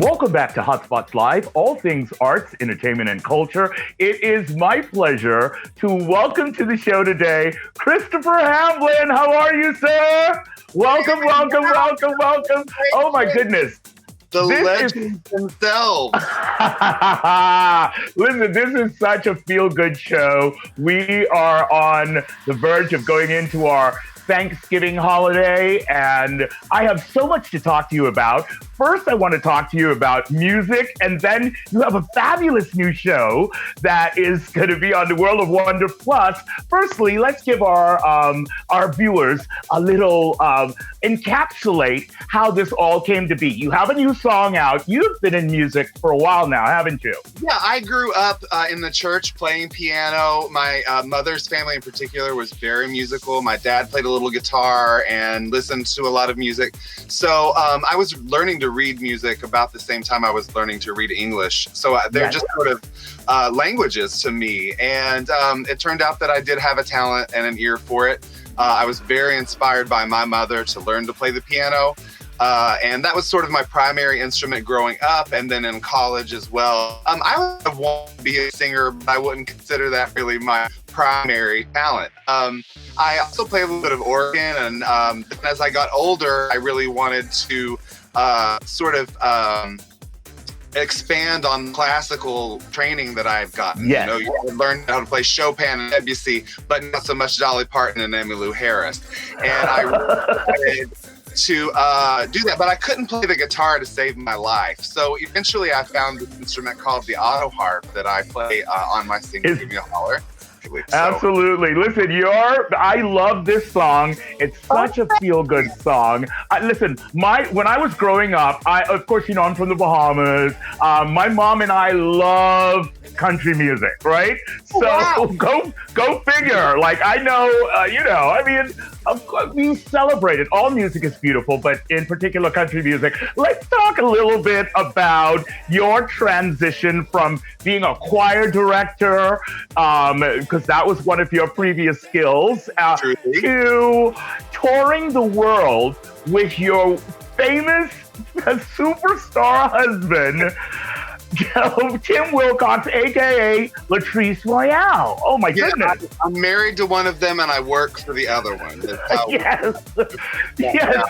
Welcome back to Hotspots Live, all things arts, entertainment, and culture. It is my pleasure to welcome to the show today, Christopher Hamblin. How are you, sir? Welcome, welcome, welcome, welcome. Oh my goodness. The legends themselves. Listen, this is such a feel-good show. We are on the verge of going into our Thanksgiving holiday, and I have so much to talk to you about. First, I want to talk to you about music, and then you have a fabulous new show that is going to be on the World of Wonder Plus. Firstly, let's give our viewers a little encapsulate how this all came to be. You have a new song out. You've been in music for a while now, haven't you? Yeah, I grew up in the church playing piano. My mother's family in particular was very musical. My dad played a little guitar and listened to a lot of music. So I was learning to read music about the same time I was learning to read English. So they're just sort of languages to me. And it turned out that I did have a talent and an ear for it. I was very inspired by my mother to learn to play the piano. And that was sort of my primary instrument growing up, and then in college as well. I would want to be a singer, but I wouldn't consider that really my primary talent. I also play a little bit of organ, and as I got older, I really wanted to expand on classical training that I've gotten. Yes. You know, you learn how to play Chopin and Debussy, but not so much Dolly Parton and Emmylou Harris. And I wanted to do that, but I couldn't play the guitar to save my life. So eventually I found this instrument called the auto harp that I play on my Sing Give Me a Holler. Absolutely. Listen, I love this song. It's such a feel-good song. Listen, when I was growing up, of course, I'm from the Bahamas. My mom and I love country music, right? So go figure. Like, I know, of course, we celebrate it. All music is beautiful, but in particular country music. Let's talk a little bit about your transition from being a choir director, because that was one of your previous skills, to touring the world with your famous superstar husband, Tim Wilcox, a.k.a. Latrice Royale. Oh, my goodness. I'm married to one of them, and I work for the other one. Yes. Yes.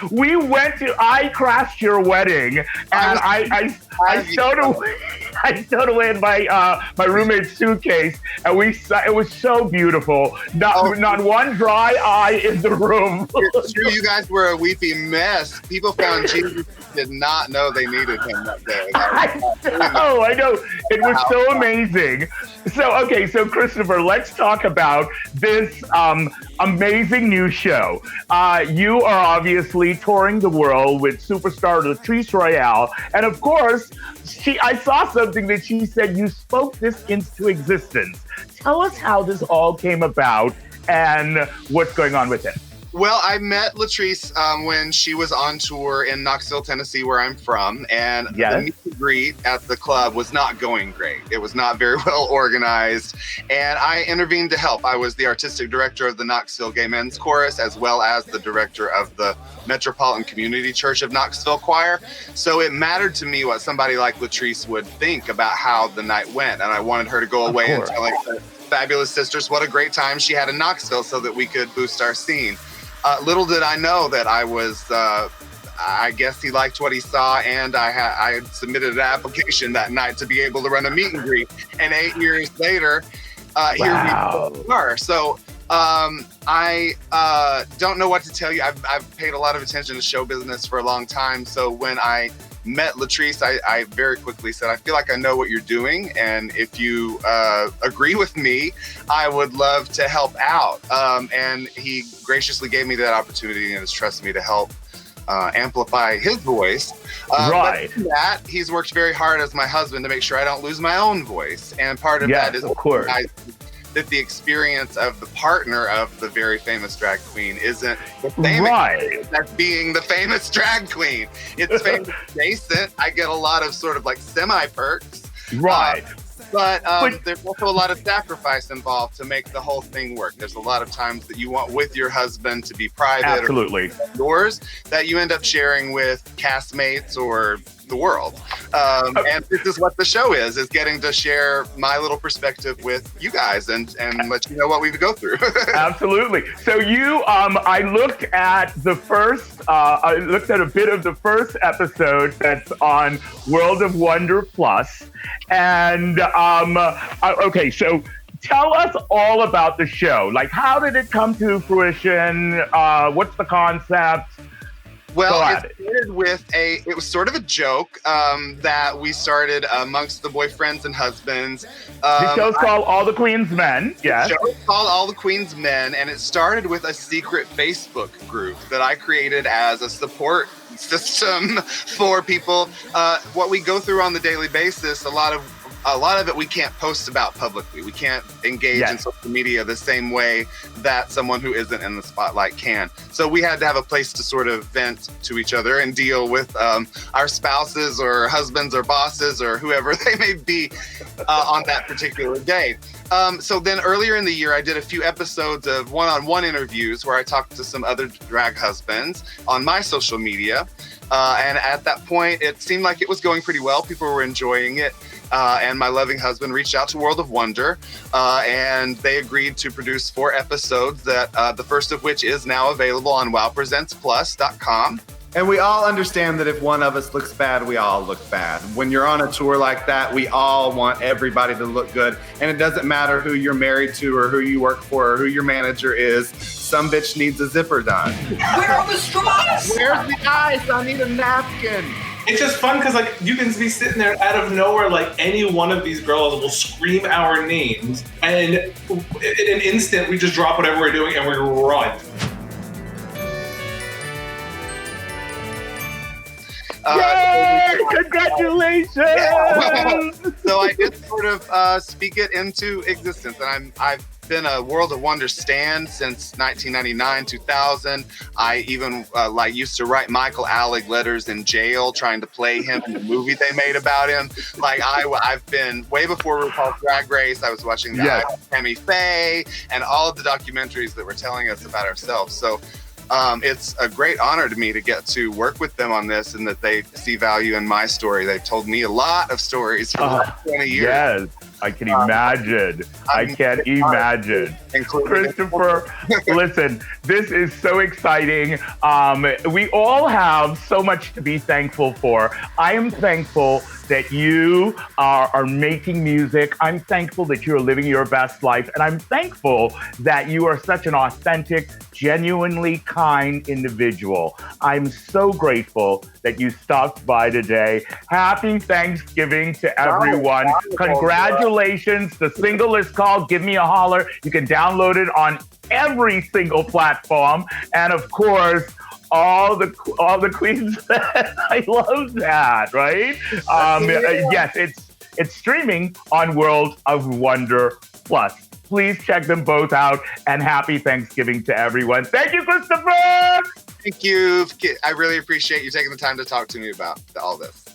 I crashed your wedding, and I stowed away in my roommate's suitcase, and it was so beautiful. Not one dry eye in the room. It's true, you guys were a weepy mess. People found Jesus did not know they needed him that day. I know. It was so amazing. So Christopher, let's talk about this amazing new show. You are obviously touring the world with superstar Latrice Royale. And of course, I saw something that she said you spoke this into existence. Tell us how this all came about and what's going on with it. Well, I met Latrice when she was on tour in Knoxville, Tennessee, where I'm from, and the meet and greet at the club was not going great. It was not very well organized, and I intervened to help. I was the artistic director of the Knoxville Gay Men's Chorus, as well as the director of the Metropolitan Community Church of Knoxville Choir. So it mattered to me what somebody like Latrice would think about how the night went, and I wanted her to go away and tell her fabulous sisters what a great time she had in Knoxville so that we could boost our scene. Little did I know that I was, I guess he liked what he saw, and I had submitted an application that night to be able to run a meet and greet. And 8 years later, here we are. So I don't know what to tell you. I've paid a lot of attention to show business for a long time. So when I met Latrice, I very quickly said, I feel like I know what you're doing, and if you agree with me, I would love to help out. And he graciously gave me that opportunity and has trusted me to help amplify his voice. Right. But that, he's worked very hard as my husband to make sure I don't lose my own voice. And part of that is, of course, that the experience of the partner of the very famous drag queen isn't the same as being the famous drag queen. It's famous adjacent. I get a lot of sort of like semi perks. Right. But there's also a lot of sacrifice involved to make the whole thing work. There's a lot of times that you want with your husband to be private, absolutely, or yours, that you end up sharing with castmates or the world. And this is what the show is getting to share my little perspective with you guys and let you know what we go through. Absolutely. So I looked at I looked at a bit of the first episode that's on World of Wonder Plus. And, okay, so tell us all about the show. Like, how did it come to fruition? What's the concept? Well, it started with it was sort of a joke that we started amongst the boyfriends and husbands. The show's called All the Queen's Men. Yes. The show's called All the Queen's Men, and it started with a secret Facebook group that I created as a support system for people. What we go through on the daily basis, a lot of it we can't post about publicly. We can't engage in social media the same way that someone who isn't in the spotlight can. So we had to have a place to sort of vent to each other and deal with our spouses or husbands or bosses or whoever they may be on that particular day. So then earlier in the year, I did a few episodes of one-on-one interviews where I talked to some other drag husbands on my social media. And at that point, it seemed like it was going pretty well. People were enjoying it. And my loving husband reached out to World of Wonder, and they agreed to produce 4 episodes that the first of which is now available on wowpresentsplus.com. And we all understand that if one of us looks bad, we all look bad. When you're on a tour like that, we all want everybody to look good. And it doesn't matter who you're married to or who you work for or who your manager is. Some bitch needs a zipper done. Where are the straws? Where's the ice? I need a napkin. It's just fun because, like, you can be sitting there out of nowhere, like, any one of these girls will scream our names, and in an instant, we just drop whatever we're doing and we run. Yay! Congratulations! Yeah. So I did sort of speak it into existence, and I've been a World of Wonder stan since 1999, 2000. I even used to write Michael Alec letters in jail, trying to play him in the movie they made about him. Like I've been way before RuPaul's Drag Race. I was watching the Tammy Faye and all of the documentaries that were telling us about ourselves. So it's a great honor to me to get to work with them on this, and that they see value in my story. They've told me a lot of stories for the last 20 years. Yes, I can imagine. I can imagine. Christopher, listen, this is so exciting. We all have so much to be thankful for. I am thankful that you are making music. I'm thankful that you're living your best life. And I'm thankful that you are such an authentic, genuinely kind individual. I'm so grateful that you stopped by today. Happy Thanksgiving to everyone. Congratulations. The single is called Give Me a Holler. You can download it on every single platform. And of course, all the queens. I love that, right? Yes, it's streaming on World of Wonder Plus. Please check them both out, and happy Thanksgiving to everyone. Thank you, Christopher. Thank you. I really appreciate you taking the time to talk to me about all this.